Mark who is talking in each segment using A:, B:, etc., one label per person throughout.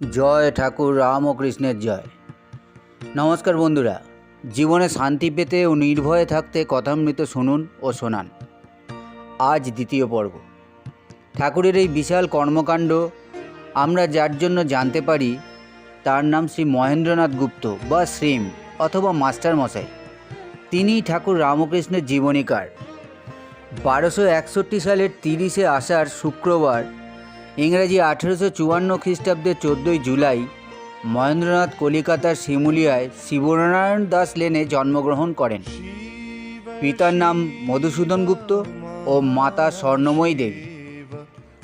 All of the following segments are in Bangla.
A: জয় ঠাকুর রামকৃষ্ণের জয়। নমস্কার বন্ধুরা, জীবনে শান্তি পেতে ও নির্ভয়ে থাকতে কথামৃত শুনুন ও শোনান। আজ দ্বিতীয় পর্ব। ঠাকুরের এই বিশাল কর্মকাণ্ড আমরা যার জন্য জানতে পারি তার নাম শ্রী মহেন্দ্রনাথ গুপ্ত বা শ্রীম অথবা মাস্টার মশাই। তিনি ঠাকুর রামকৃষ্ণের জীবনীকার। 1261 সালের 30শে আষাঢ় শুক্রবার, ইংরেজি 1854 খ্রিস্টাব্দের 14ই জুলাই, মহেন্দ্রনাথ কলিকাতার শিমুলিয়ায় শিবনারায়ণ দাস লেনে জন্মগ্রহণ করেন। পিতার নাম মধুসূদন গুপ্ত ও মাতা স্বর্ণময়ী দেবী।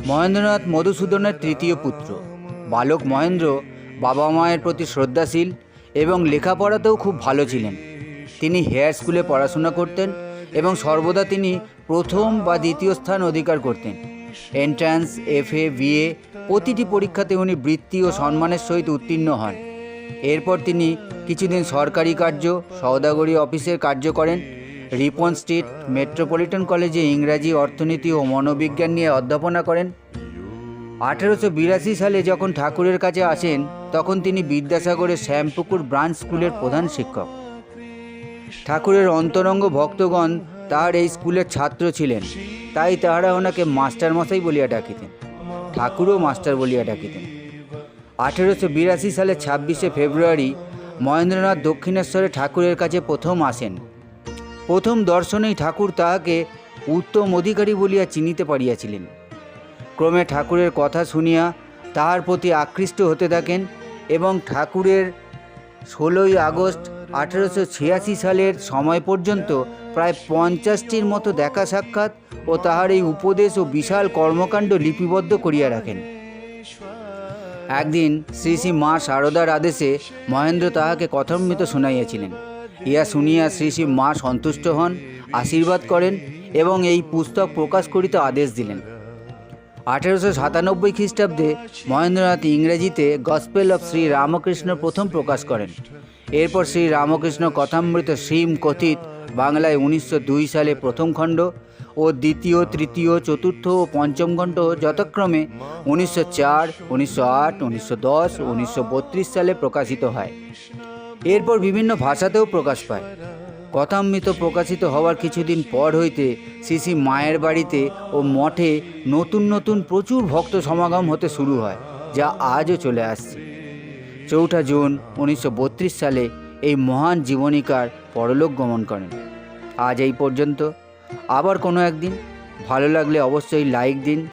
A: মহেন্দ্রনাথ মধুসূদনের তৃতীয় পুত্র। বালক মহেন্দ্র বাবা মায়ের প্রতি শ্রদ্ধাশীল এবং লেখাপড়াতেও খুব ভালো ছিলেন। তিনি হেয়ার স্কুলে পড়াশোনা করতেন এবং সর্বদা তিনি প্রথম বা দ্বিতীয় স্থান অধিকার করতেন। এন্ট্রান্স, FA, BA প্রতিটি পরীক্ষাতে উনি বৃত্তি ও সম্মানের সহিত উত্তীর্ণ হন। এরপর তিনি কিছুদিন সরকারি কার্য, সওদাগরি অফিসের কার্য করেন। রিপন স্ট্রিট মেট্রোপলিটন কলেজে ইংরাজি, অর্থনীতি ও মনোবিজ্ঞান নিয়ে অধ্যাপনা করেন। 1882 সালে যখন ঠাকুরের কাছে আসেন তখন তিনি বিদ্যাসাগরের শ্যামপুকুর ব্রাঞ্চ স্কুলের প্রধান শিক্ষক। ঠাকুরের অন্তরঙ্গ ভক্তগণ তাহার এই স্কুলের ছাত্র ছিলেন, তাই তাহারা ওনাকে মাস্টার মশাই বলিয়া ডাকিতেন। ঠাকুরও মাস্টার বলিয়া ডাকিতেন। 1882 সালের 26শে ফেব্রুয়ারি মহেন্দ্রনাথ দক্ষিণেশ্বরে ঠাকুরের কাছে প্রথম আসেন। প্রথম দর্শনেই ঠাকুর তাহাকে উত্তম অধিকারী বলিয়া চিনিতে পারিয়াছিলেন। ক্রমে ঠাকুরের কথা শুনিয়া তাহার প্রতি আকৃষ্ট হতে থাকেন এবং ঠাকুরের 16ই আগস্ট 1886 সালের সময় পর্যন্ত প্রায় 50টির মতো দেখা সাক্ষাৎ ও তাহার এই উপদেশ ও বিশাল কর্মকাণ্ড লিপিবদ্ধ করিয়া রাখেন। একদিন শ্রী শ্রী মা শারদার আদেশে মহেন্দ্র তাহাকে কথামৃত শুনাইয়াছিলেন। ইহা শুনিয়া শ্রী শ্রী মা সন্তুষ্ট হন, আশীর্বাদ করেন এবং এই পুস্তক প্রকাশ করিতে আদেশ দিলেন। 1897 খ্রিস্টাব্দে মহেন্দ্রনাথ ইংরেজিতে গসপেল অফ শ্রী রামকৃষ্ণ প্রথম প্রকাশ করেন। এরপর শ্রী রামকৃষ্ণ কথামৃত শ্রীম কথিত বাংলায় 1902 সালে প্রথম খণ্ড ও দ্বিতীয়, তৃতীয়, চতুর্থ ও পঞ্চম খণ্ড যথাক্রমে 1904, 1908, 1910 ও 1932 সালে প্রকাশিত হয়। এরপর বিভিন্ন ভাষাতেও প্রকাশ পায়। কথামৃত প্রকাশিত হওয়ার কিছুদিন পর হইতে শ্রী শ্রী মায়ের বাড়িতে ও মঠে নতুন নতুন প্রচুর ভক্ত সমাগম হতে শুরু হয়, যা আজও চলে আসছে। 4 জুন 1932 সালে এই মহান জীবনীকার পরলোক গমন করেন। আজ এই পর্যন্ত। আবার কোনো একদিন। ভালো লাগলে অবশ্যই লাইক দিন,